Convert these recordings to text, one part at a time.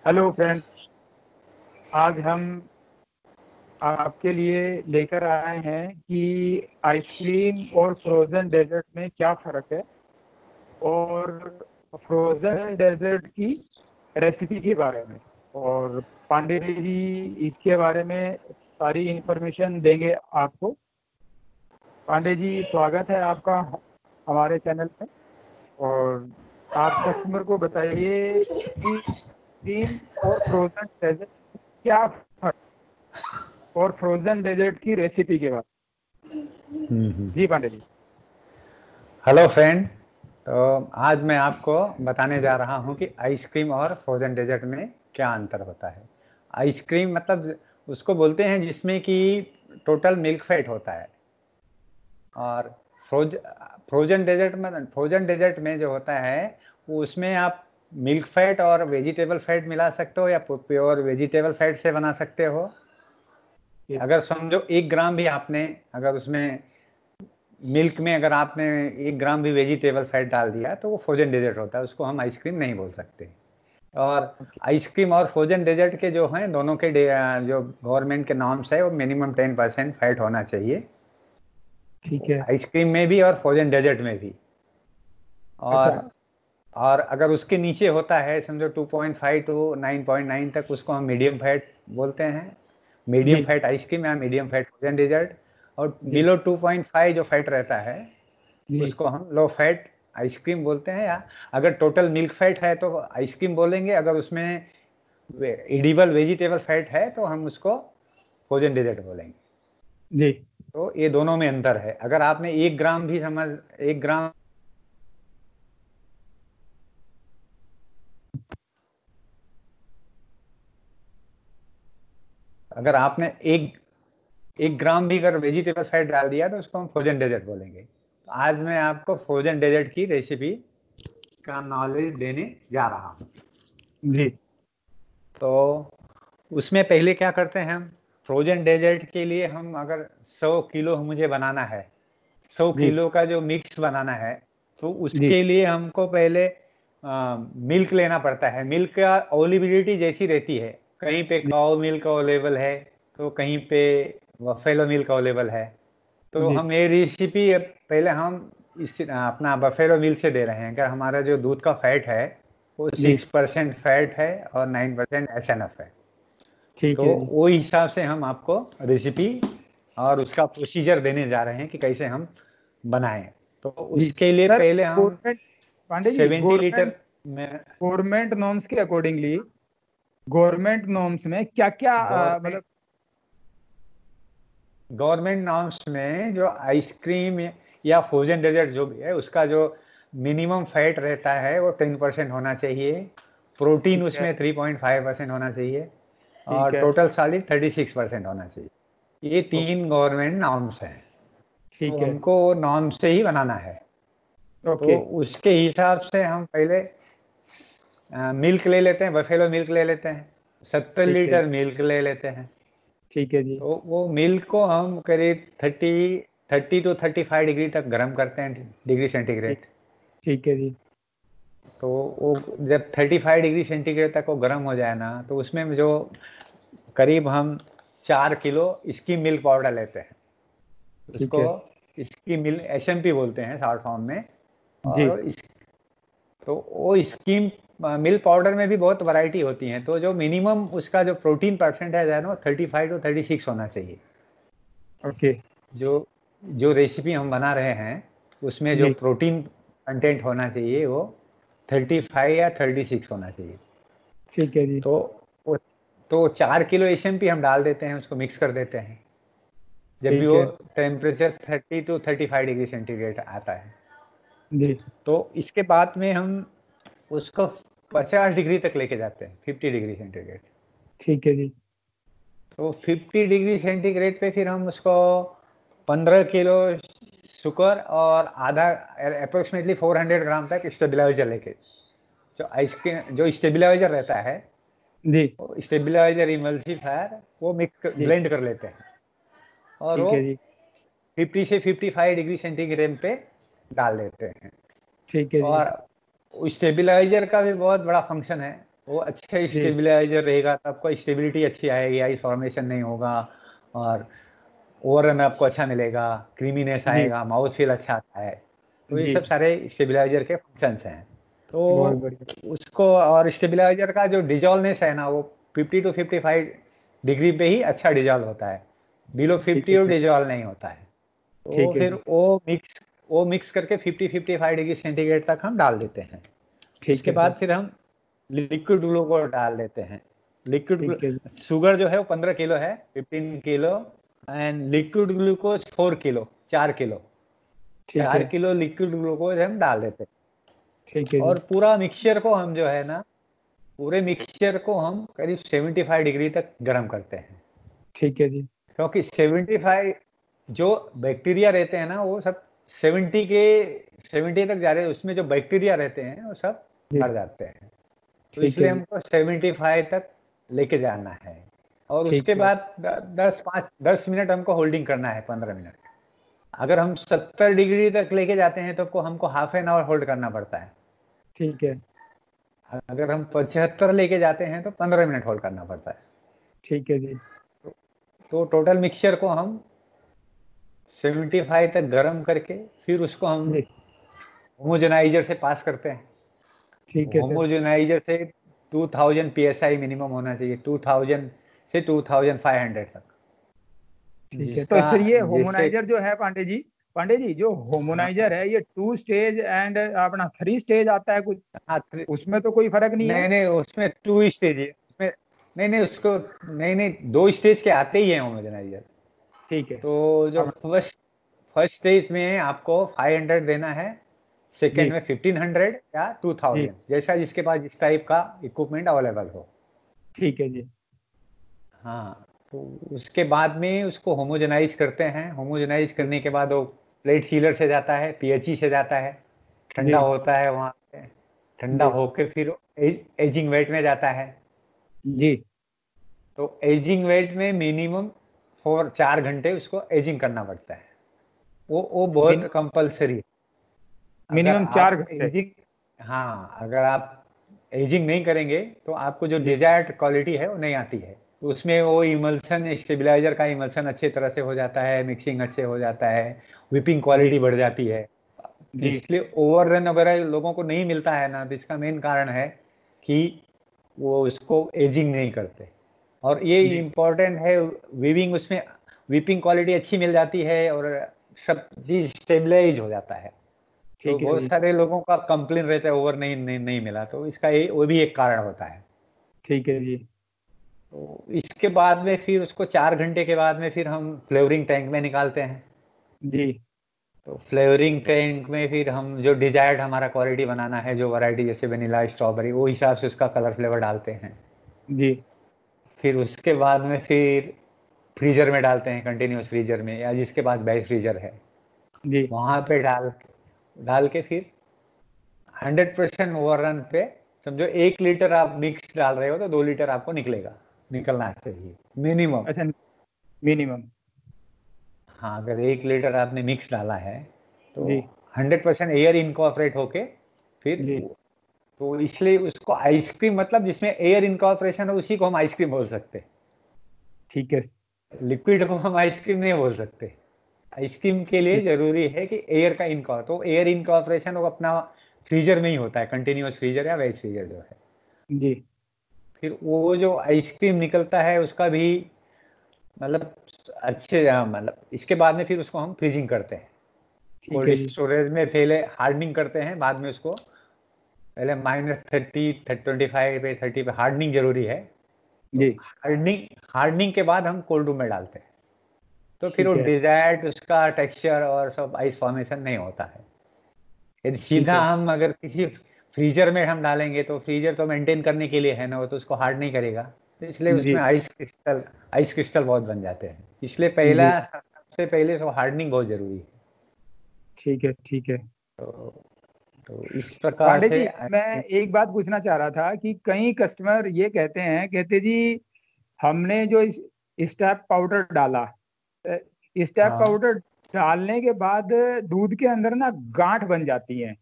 Hello friends, आज हम आपके लिए लेकर आए हैं कि आइसक्रीम और फ्रोज़न डेजर्ट में क्या फ़र्क है और फ्रोज़न डेजर्ट की रेसिपी के बारे में। और पांडे जी इसके बारे में सारी इंफॉर्मेशन देंगे आपको। पांडे जी, स्वागत है आपका हमारे चैनल में। और आप कस्टमर को बताइए कि आइसक्रीम और फ्रोज़न डेजर्ट क्या फ़र्क और फ्रोजन डेजर्ट की रेसिपी के बाद। जी पांडे जी। Hello friend. तो आज मैं आपको बताने जा रहा हूँ कि आइसक्रीम और फ्रोजन डेजर्ट में क्या अंतर होता है। आइसक्रीम मतलब उसको बोलते हैं जिसमें कि टोटल मिल्क फैट होता है, और फ्रोजन डेजर्ट में जो होता है वो उसमें आप मिल्क फैट और वेजिटेबल फैट मिला सकते हो या प्योर वेजिटेबल फैट से बना सकते हो। अगर समझो 1 ग्राम भी आपने, अगर उसमें मिल्क में अगर आपने 1 ग्राम भी वेजिटेबल फैट डाल दिया तो वो फ्रोजन डेजर्ट होता है, उसको हम आइसक्रीम नहीं बोल सकते। और आइसक्रीम और फ्रोजन डेजर्ट के जो हैं दोनों के जो गवर्नमेंट के नॉर्म्स है वो मिनिमम 10% फैट होना चाहिए। ठीक है। आइसक्रीम में भी और फ्रोजन डेजर्ट में भी। अच्छा। और अगर उसके नीचे होता है समझो 2.5 टू 9.9 तक, उसको हम मीडियम फैट बोलते हैं। मीडियम जी फैट आइसक्रीम या मीडियम फैट फ्रोजन डेजर्ट। और जी बिलो 2.5 जो फैट रहता है जी। उसको हम लो फैट आइसक्रीम बोलते हैं। या अगर टोटल मिल्क फैट है तो आइसक्रीम बोलेंगे, अगर उसमें एडिबल वेजिटेबल फैट है तो हम उसको फ्रोजन डेजर्ट बोलेंगे। जी। तो ये दोनों में अंतर है। अगर आपने 1 ग्राम भी समझ 1 ग्राम, अगर आपने एक 1 ग्राम भी अगर वेजिटेबल फैट डाल दिया तो उसको हम फ्रोजन डेजर्ट बोलेंगे। तो आज मैं आपको फ्रोजन डेजर्ट की रेसिपी का नॉलेज देने जा रहा हूँ। जी। तो उसमें पहले क्या करते हैं हम, फ्रोजन डेजर्ट के लिए हम अगर 100 किलो मुझे बनाना है, 100 जी किलो का जो मिक्स बनाना है, तो जी। उसके लिए हमको पहले मिल्क लेना पड़ता है। मिल्क का अवेलेबिलिटी जैसी रहती है, कहीं पे जी काउ मिल्क अवेलेबल है तो कहीं पे बफेलो मिल्क अवेलेबल है। तो जी। हम ये रेसिपी पहले हम इस अपना बफेलो मिल्क से दे रहे हैं। अगर हमारा जो दूध का फैट है वो जी। 6% फैट है और 9% एसएनएफ है, ठीक तो है जी। वो हिसाब से हम आपको रेसिपी और उसका प्रोसीजर देने जा रहे हैं कि कैसे हम बनाएं। तो जी उसके लिए सर, पहले हम government Pandey ji, 70 government litre में गवर्नमेंट नॉर्म्स के अकॉर्डिंगली गवर्नमेंट नॉर्म्स में क्या क्या गवर्नमेंट मतलब। गवर्नमेंट नॉर्म्स में जो आइसक्रीम या फ्रोजन डेजर्ट जो भी है उसका जो मिनिमम फैट रहता है वो 10% होना चाहिए। प्रोटीन ठीक है। उसमें 3.5% होना चाहिए और ठीक है। टोटल सॉलिड 36% होना चाहिए। ये ओके। 3 गवर्नमेंट नॉर्म्स हैं, तो ठीक है। हमको नॉर्म से ही बनाना है। तो ओके। उसके हिसाब से हम पहले मिल्क ले लेते हैं, बफेलो मिल्क ले लेते हैं, 70 ठीक है। लीटर मिल्क ले लेते हैं। ठीक है जी। तो वो मिल्क को हम करीब 30 टू 35 डिग्री तक गर्म करते हैं, डिग्री ठीक। सेंटीग्रेड। ठीक है जी। तो वो जब 35 डिग्री सेंटीग्रेड तक वो गर्म हो जाए ना, तो उसमें जो करीब हम 4 किलो इसकी मिल्क पाउडर लेते हैं। ठीक उसको है इसकी मिल्क एसएमपी बोलते हैं शॉर्ट फॉर्म में। जी। और तो वो स्कीम मिल्क पाउडर में भी बहुत वैरायटी होती है, तो जो मिनिमम उसका जो प्रोटीन परसेंट है ना 35 टू 36 होना चाहिए। ओके। जो जो रेसिपी हम बना रहे हैं उसमें जो जी। प्रोटीन कंटेंट होना चाहिए वो 35 या 36 होना चाहिए। ठीक है जी। तो वो तो 4 किलो एसएमपी हम डाल देते हैं, उसको मिक्स कर देते हैं जब भी ठीक वो है टेम्परेचर 30 टू 35 डिग्री सेंटीग्रेड आता है। जी। तो इसके बाद में हम उसको 50 डिग्री तक लेके जाते हैं, 50 डिग्री सेंटीग्रेड। ठीक है जी। तो 50 डिग्री सेंटीग्रेड पे फिर हम उसको 15 किलो शुगर और आधा अप्रोक्सीमेटली 400 ग्राम तक स्टेबलाइजर लेके, जो आइसक्रीम जो स्टेबलाइजर रहता है जी। वो स्टेबलाइजर इमल्सिफायर वो मिक्स जी। ब्लेंड कर लेते हैं और ठीक वो है जी। 50 से 55 डिग्री सेंटीग्रेड पे डाल देते हैं। ठीक है जी। और स्टेबलाइजर का भी बहुत बड़ा फंक्शन है। वो अच्छा जी स्टेबलाइजर रहेगा तो आपको स्टेबिलिटी अच्छी आएगी, आइस फॉर्मेशन नहीं होगा, और ओवररन आपको अच्छा मिलेगा, क्रीमीनेस जी आएगा, माउथ फील अच्छा आता है। तो ये जी, सब सारे स्टेबलाइजर के फंक्शंस हैं। तो बहुत बढ़िया। उसको, और स्टेबलाइजर का जो डिजॉल्वनेस है ना, वो 50 to 55 डिग्री पे ही अच्छा डिजॉल्व होता है, बिलो ठीक 50 है और सर। डिजॉल्व नहीं होता है। तो ठीक है फिर जी। वो मिक्स करके 50-55 डिग्री सेंटीग्रेड तक हम डाल देते हैं। ठीक उसके है बाद सर। फिर हम लिक्विड ग्लूकोज डाल देते हैं। ठीक है जी। शुगर जो है वो 15 किलो है, 15 kilo, and liquid glucose 4 kilo, 4 kilo, ठीक चार है। किलो लिक्विड ग्लूकोज हम डाल देते हैं। ठीक है जी। और पूरा मिक्सचर को हम जो है ना, पूरे मिक्सचर को हम करीब 75 डिग्री तक गर्म करते हैं। ठीक है जी। क्योंकि 75 जो बैक्टीरिया रहते हैं ना, वो सब 70 तक जा रहे हैं, उसमें जो बैक्टीरिया रहते हैं वो सब जी। मर जाते हैं। तो ठीक है इसलिए जी। हमको 75 तक लेके जाना है। और ठीक उसके है। बाद 10 मिनट हमको होल्डिंग करना है, 15 मिनट। अगर हम 70 डिग्री तक लेके जाते हैं तो हमको हाफ एन आवर होल्ड करना पड़ता है। ठीक है। अगर हम 75 लेके जाते हैं तो 15 मिनट होल्ड करना पड़ता है। ठीक है जी। तो टोटल मिक्सचर को हम 75 तक गर्म करके फिर उसको हम जी। होमोजेनाइजर से पास करते हैं। ठीक है सर। होमोजेनाइजर से 2000 psi मिनिमम होना चाहिए, 2000 से 2500 तक। ठीक है, तो जिसका सर ये जैसे, होमोनाइजर जो है पांडे जी जो होमोनाइजर हाँ है ये 2 स्टेज एंड अपना 3 स्टेज आता है कुछ, हाँ, उसमें तो कोई फर्क नहीं है? नहीं नहीं, उसमें 2 स्टेज है उसमें। नहीं नहीं, उसको, नहीं नहीं, 2 स्टेज के आते ही है होमोजेनाइजर। ठीक है। तो जो अब फर्स्ट फर्स्ट स्टेज में आपको 500 देना है, सेकेंड जी में 1500 या जी। 2000, जैसा जिसके पास जिस टाइप का इक्विपमेंट अवेलेबल हो। ठीक है जी। हाँ, तो उसके बाद में उसको होमोजेनाइज करते हैं। होमोजेनाइज जी करने के बाद वो प्लेट सीलर से जाता है, पीएचई से जाता है, ठंडा जी। होता है वहाँ पे। ठंडा जी होके फिर एजिंग वेट में जाता है। जी। तो एजिंग वेट में मिनिमम 4 घंटे उसको एजिंग करना पड़ता है। वो बहुत कंपलसरी है। अगर मिनिमम चार आप घंटे एजिंग, हाँ, अगर आप एजिंग नहीं करेंगे तो आपको जो जी डिजायर्ड क्वालिटी है वो नहीं आती है। तो उसमें वो इमल्सन, स्टेबलाइजर का इमल्सन अच्छे तरह से हो जाता है, मिक्सिंग अच्छे हो जाता है, विपिंग जी क्वालिटी बढ़ जाती है। जी इसलिए ओवररन वगैरह लोगों को नहीं मिलता है ना, तो इसका मेन कारण है कि वो उसको एजिंग नहीं करते। और ये जी। इम्पोर्टेंट है, वीविंग उसमें विपिंग क्वालिटी अच्छी मिल जाती है और सब चीज स्टेबलाइज हो जाता है। तो ठीक है बहुत जी। सारे लोगों का कंप्लेन रहता है ओवर नहीं मिला, तो इसका ये वो भी एक कारण होता है। ठीक है जी। तो इसके बाद में फिर उसको 4 घंटे के बाद में फिर हम फ्लेवरिंग टैंक में निकालते हैं। जी तो फ्लेवरिंग टैंक में फिर हम जो डिजायर्ड हमारा क्वालिटी बनाना है, जो वैरायटी जैसे वनीला, स्ट्रॉबेरी, वो हिसाब से उसका कलर फ्लेवर डालते हैं। जी फिर उसके बाद में फिर फ्रीजर में डालते हैं, कंटिन्यूस फ्रीजर में, या जिसके पास बैच फ्रीजर है जी। वहां पे डाल के फिर 100% ओवररन पे, समझो 1 लीटर आप मिक्स डाल रहे हो तो 2 लीटर आपको निकलना चाहिए मिनिमम। अच्छा, मिनिमम। हाँ, अगर 1 लीटर आपने मिक्स डाला है तो जी 100% एयर इनकॉर्पोरेट होके फिर जी। तो इसलिए उसको आइसक्रीम, मतलब जिसमें एयर इनकॉर्पोरेशन हो उसी को हम आइसक्रीम बोल सकते हैं। ठीक है। लिक्विड को हम आइसक्रीम नहीं बोल सकते। आइसक्रीम के लिए ठीक। जरूरी है कि एयर का इनकॉर तो एयर इनकॉर्पोरेशन वो अपना फ्रीजर में ही होता है, कंटिन्यूअस फ्रीजर या वेज फ्रीजर जो है। जी फिर वो जो आइसक्रीम निकलता है उसका भी, मतलब अच्छे, मतलब इसके बाद में फिर उसको हम फ्रीजिंग करते हैं, ठीक कोल्ड है जी। स्टोरेज में पहले हार्डनिंग करते हैं, बाद में उसको पहले -30, -25 पे, 30 पे हार्डनिंग जरूरी है। तो जी। हार्डनिंग के बाद हम कोल्ड रूम में डालते हैं। तो फिर वो ठीक है। डिजायर्ड उसका टेक्सचर और सब आइस फॉर्मेशन नहीं होता है। यदि ठीक सीधा है। हम अगर किसी फ्रीजर में हम डालेंगे तो फ्रीजर तो मेंटेन करने के लिए है ना, वो तो उसको हार्ड नहीं करेगा। तो इसलिए जी उसमें आइस क्रिस्टल बहुत बन जाते हैं। इसलिए जी। सबसे पहले तो हार्डनिंग बहुत जरूरी है। ठीक है। ठीक है। तो, तो इस प्रकार पांडे से जी, मैं एक बात पूछना चाह रहा था कि कई कस्टमर ये कहते जी हमने जो स्टेप पाउडर डाला, स्टेप हाँ पाउडर डालने के बाद दूध के अंदर ना गांठ बन जाती है,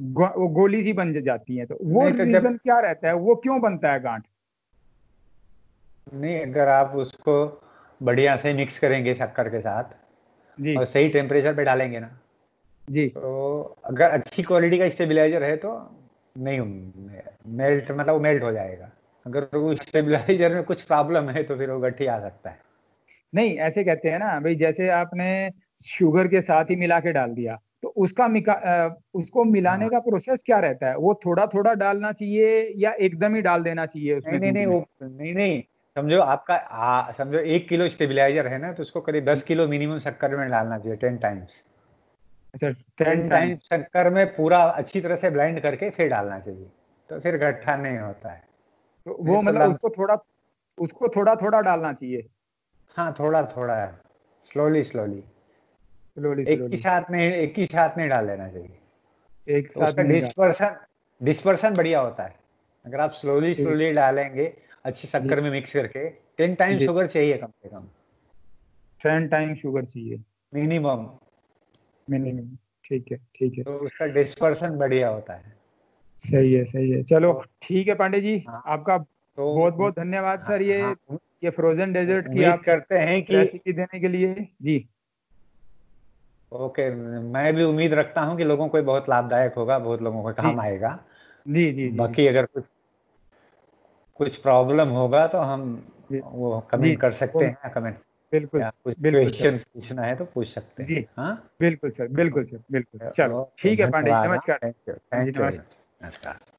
वो गोली सी बन जाती है, तो वो नहीं तो जब रीजन क्या रहता है, वो क्यों बनता है गांठ? नहीं, अगर आप उसको बढ़िया से मिक्स करेंगे शक्कर के साथ जी और सही टेम्परेचर पे डालेंगे ना, जी। तो अगर अच्छी क्वालिटी का स्टेबलाइजर है तो नहीं मेल्ट, मतलब वो मेल्ट हो जाएगा। अगर वो स्टेबलाइजर में कुछ प्रॉब्लम है तो फिर वो गट्ठी आ सकता है। नहीं, ऐसे कहते हैं ना भाई, जैसे आपने शुगर के साथ ही मिला के डाल दिया, तो उसको मिलाने हाँ, का प्रोसेस क्या रहता है? वो थोड़ा थोड़ा डालना चाहिए या एकदम ही डाल देना चाहिए नहीं उसमें नहीं दूध नहीं, में? वो नहीं नहीं, समझो आपका समझो 1 किलो स्टेबलाइजर है ना, तो उसको करीब 10 किलो मिनिमम शक्कर में डालना चाहिए, 10 टाइम्स। अच्छा, 10 10 टाइम्स टाइम्स। शक्कर में पूरा अच्छी तरह से ब्लेंड करके फिर डालना चाहिए, तो फिर गट्ठा नहीं होता है। तो नहीं वो तो मतलब उसको थोड़ा थोड़ा डालना चाहिए। हाँ, थोड़ा थोड़ा, स्लोली स्लोली, स्लोली स्लोली। एक ही साथ नहीं डाल देना चाहिए। एक तो साथ उसका में नहीं डाल। डिस्पर्सन बढ़िया होता है। अगर आप स्लोली ठीक। स्लोली डालेंगे अच्छी जी शक्कर में मिक्स करके, 10 टाइम जी। शुगर चाहिए कम से कम, 10 टाइम शुगर चाहिए मिनिमम। मिनिमम। ठीक है ठीक है। तो उसका डिस्पर्सन बढ़िया होता है। सही है सही है, चलो। तो ठीक है पांडे जी, हाँ, आपका बहुत तो बहुत धन्यवाद हाँ सर, हाँ, ये फ्रोजन डेजर्ट की उम्मीद आप करते हैं कि रेसिपी देने के लिए। जी ओके, मैं भी उम्मीद रखता हूँ कि लोगों को ये बहुत लाभदायक होगा, बहुत लोगों को जी काम आएगा। जी जी जी जी बाकी अगर कुछ कुछ प्रॉब्लम होगा तो हम जी वो जी कमेंट कर वो सकते हैं, कमेंट बिल्कुल या कुछ बिल्कुल सर। क्वेश्चन पूछना है तो पूछ सकते जी हैं। हाँ, बिल्कुल सर, बिल्कुल सर, बिल्कुल। चलो ओके, ठीक है पांडे जी, धन्यवाद। हाँ, नमस्कार। हाँ जी थैंक यू वेरी नमस्कार। मच, नमस्कार।